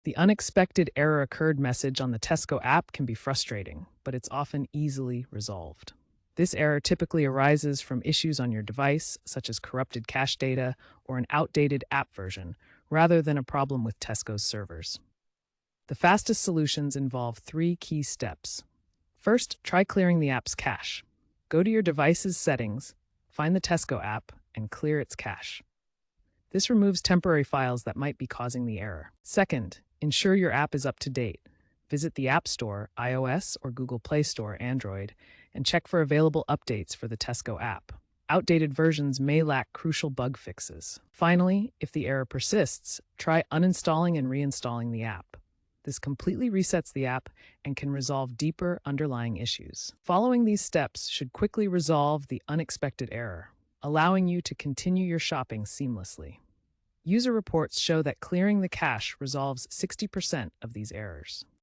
The unexpected error occurred message on the Tesco app can be frustrating, but it's often easily resolved. This error typically arises from issues on your device, such as corrupted cache data or an outdated app version, rather than a problem with Tesco's servers. The fastest solutions involve three key steps. First, try clearing the app's cache. Go to your device's settings, find the Tesco app, and clear its cache. This removes temporary files that might be causing the error. Second, ensure your app is up to date. Visit the App Store, iOS or Google Play Store, Android, and check for available updates for the Tesco app. Outdated versions may lack crucial bug fixes. Finally, if the error persists, try uninstalling and reinstalling the app. This completely resets the app and can resolve deeper underlying issues. Following these steps should quickly resolve the unexpected error, allowing you to continue your shopping seamlessly. User reports show that clearing the cache resolves 60% of these errors.